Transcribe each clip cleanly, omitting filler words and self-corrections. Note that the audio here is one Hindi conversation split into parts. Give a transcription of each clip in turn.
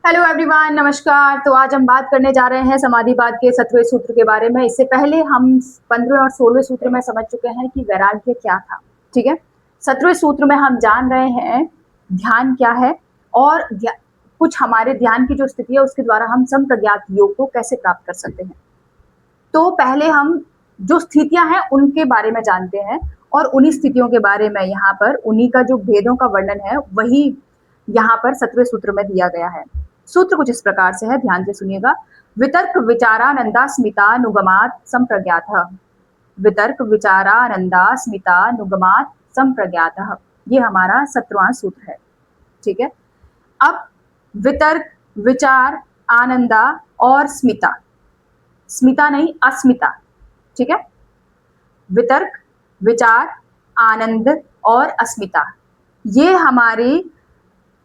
हेलो एवरीवन, नमस्कार। तो आज हम बात करने जा रहे हैं समाधिपाद के 17वें सूत्र के बारे में। इससे पहले हम 15वें और 16वें सूत्र में समझ चुके हैं कि वैराग्य क्या था। ठीक है, 17वें सूत्र में हम जान रहे हैं ध्यान क्या है और कुछ हमारे ध्यान की जो स्थिति है उसके द्वारा हम संप्रज्ञात योग को कैसे प्राप्त कर सकते हैं। तो पहले हम जो स्थितियां हैं उनके बारे में जानते हैं और उन्हीं स्थितियों के बारे में यहाँ पर उन्हीं का जो भेदों का वर्णन है वही यहाँ पर 17वें सूत्र में दिया गया है। सूत्र कुछ इस प्रकार से है, ध्यान से सुनिएगा। वितर्क विचारानंदा स्मितानुगमात् संप्रज्ञातः। वितर्क विचारानंदा स्मितानुगमात् संप्रज्ञातः, ये हमारा 17वां सूत्र है। ठीक है, अब वितर्क, विचार, आनंदा और स्मिता, स्मिता नहीं अस्मिता। ठीक है, वितर्क, विचार, आनंद और अस्मिता, ये हमारी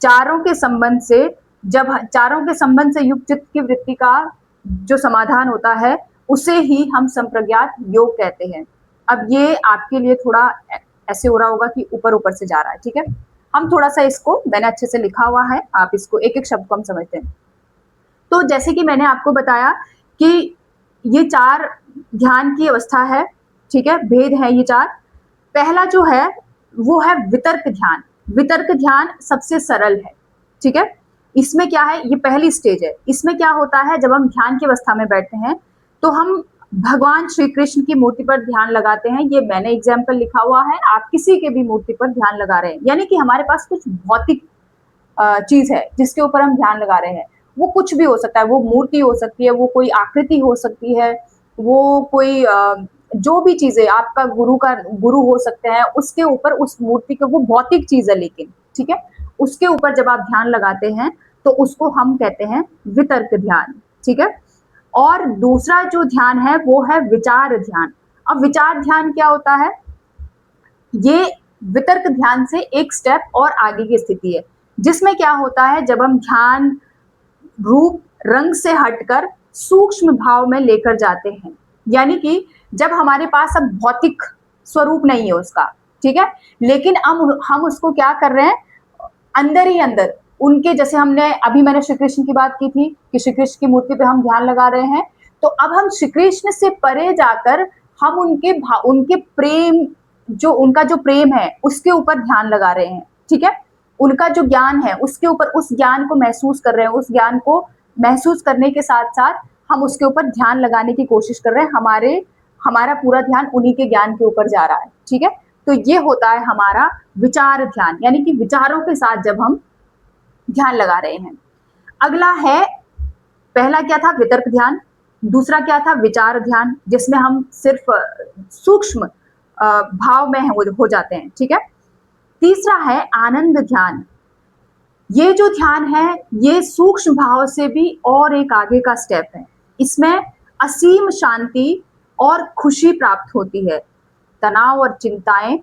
चारों के संबंध से, जब चारों के संबंध से युक्त चित्त की वृत्ति का जो समाधान होता है उसे ही हम संप्रज्ञात योग कहते हैं। अब ये आपके लिए थोड़ा ऐसे हो रहा होगा कि ऊपर ऊपर से जा रहा है। ठीक है, हम थोड़ा सा इसको, मैंने अच्छे से लिखा हुआ है, आप इसको एक एक शब्द को हम समझते हैं। तो जैसे कि मैंने आपको बताया कि ये 4 ध्यान की अवस्था है। ठीक है, भेद है ये 4। पहला जो है वो है वितर्क ध्यान। वितर्क ध्यान सबसे सरल है। ठीक है, इसमें क्या है, ये पहली स्टेज है। इसमें क्या होता है, जब हम ध्यान की अवस्था में बैठते हैं तो हम भगवान श्री कृष्ण की मूर्ति पर ध्यान लगाते हैं। ये मैंने एग्जाम्पल लिखा हुआ है, आप किसी के भी मूर्ति पर ध्यान लगा रहे हैं, यानी कि हमारे पास कुछ भौतिक चीज है जिसके ऊपर हम ध्यान लगा रहे हैं। वो कुछ भी हो सकता है, वो मूर्ति हो सकती है, वो कोई आकृति हो सकती है, वो कोई जो भी चीजें, आपका गुरु हो सकते हैं, उसके ऊपर, उस मूर्ति के, वो भौतिक चीज है लेकिन, ठीक है, उसके ऊपर जब आप ध्यान लगाते हैं तो उसको हम कहते हैं वितर्क ध्यान। ठीक है, और दूसरा जो ध्यान है वो है विचार ध्यान। अब विचार ध्यान क्या होता है, ये वितर्क ध्यान से एक स्टेप और आगे की स्थिति है, जिसमें क्या होता है, जब हम ध्यान रूप रंग से हटकर सूक्ष्म भाव में लेकर जाते हैं, यानी कि जब हमारे पास अब भौतिक स्वरूप नहीं है उसका, ठीक है, लेकिन हम उसको क्या कर रहे हैं, अंदर ही अंदर उनके, जैसे हमने अभी, मैंने श्री कृष्ण की बात की थी कि श्री कृष्ण की मूर्ति पे हम ध्यान लगा रहे हैं, तो अब हम श्री कृष्ण से परे जाकर हम उनके प्रेम, जो उनका जो प्रेम है उसके ऊपर ध्यान लगा रहे हैं। ठीक है, उनका जो ज्ञान है उसके ऊपर, उस ज्ञान को महसूस कर रहे हैं। उस ज्ञान को महसूस करने के साथ साथ हम उसके ऊपर ध्यान लगाने की कोशिश कर रहे हैं। हमारा पूरा ध्यान उन्हीं के ज्ञान के ऊपर जा रहा है। ठीक है, तो ये होता है हमारा विचार ध्यान, यानी कि विचारों के साथ जब हम ध्यान लगा रहे हैं। अगला है, पहला क्या था, वितर्क ध्यान। दूसरा क्या था, विचार ध्यान, जिसमें हम सिर्फ सूक्ष्म भाव में हो जाते हैं। ठीक है, तीसरा है आनंद ध्यान। ये जो ध्यान है ये सूक्ष्म भाव से भी और एक आगे का स्टेप है। इसमें असीम शांति और खुशी प्राप्त होती है, तनाव और चिंताएं,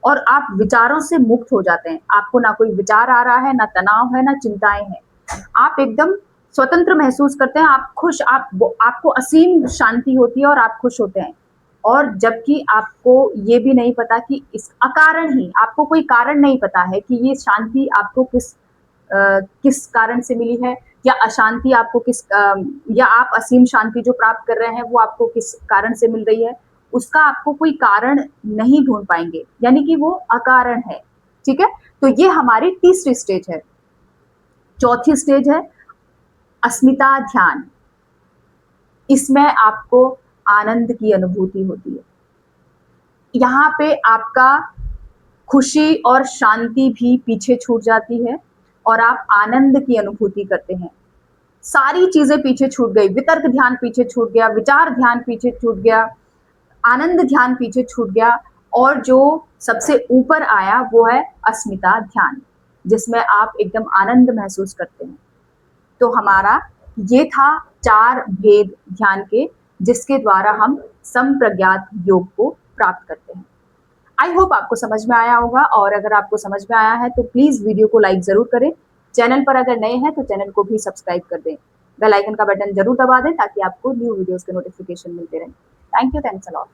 और आप विचारों से मुक्त हो जाते हैं। आपको ना कोई विचार आ रहा है, ना तनाव है, ना चिंताएं हैं। आप एकदम स्वतंत्र महसूस करते हैं, आप खुश, आपको असीम शांति होती है और आप खुश होते हैं। और जबकि आपको ये भी नहीं पता कि इस अकारण ही, आपको कोई कारण नहीं पता है कि ये शांति आपको किस कारण से मिली है, या अशांति आपको या आप असीम शांति जो प्राप्त कर रहे हैं वो आपको किस कारण से मिल रही है, उसका आपको कोई कारण नहीं ढूंढ पाएंगे, यानी कि वो अकारण है। ठीक है, तो ये हमारी तीसरी स्टेज है। चौथी स्टेज है अस्मिता ध्यान। इसमें आपको आनंद की अनुभूति होती है। यहाँ पे आपका खुशी और शांति भी पीछे छूट जाती है और आप आनंद की अनुभूति करते हैं। सारी चीजें पीछे छूट गई, वितर्क ध्यान पीछे छूट गया, विचार ध्यान पीछे छूट गया, आनंद ध्यान पीछे छूट गया, और जो सबसे ऊपर आया वो है अस्मिता ध्यान, जिसमें आप एकदम आनंद महसूस करते हैं। तो हमारा ये था 4 भेद ध्यान के, जिसके द्वारा हम संप्रज्ञात योग को प्राप्त करते हैं। आई होप आपको समझ में आया होगा, और अगर आपको समझ में आया है तो प्लीज वीडियो को लाइक जरूर करें। चैनल पर अगर नए हैं तो चैनल को भी सब्सक्राइब कर दें, बेल आइकन का बटन जरूर दबा दें ताकि आपको न्यू वीडियोस के नोटिफिकेशन मिलते रहें। Thank you, thanks a lot.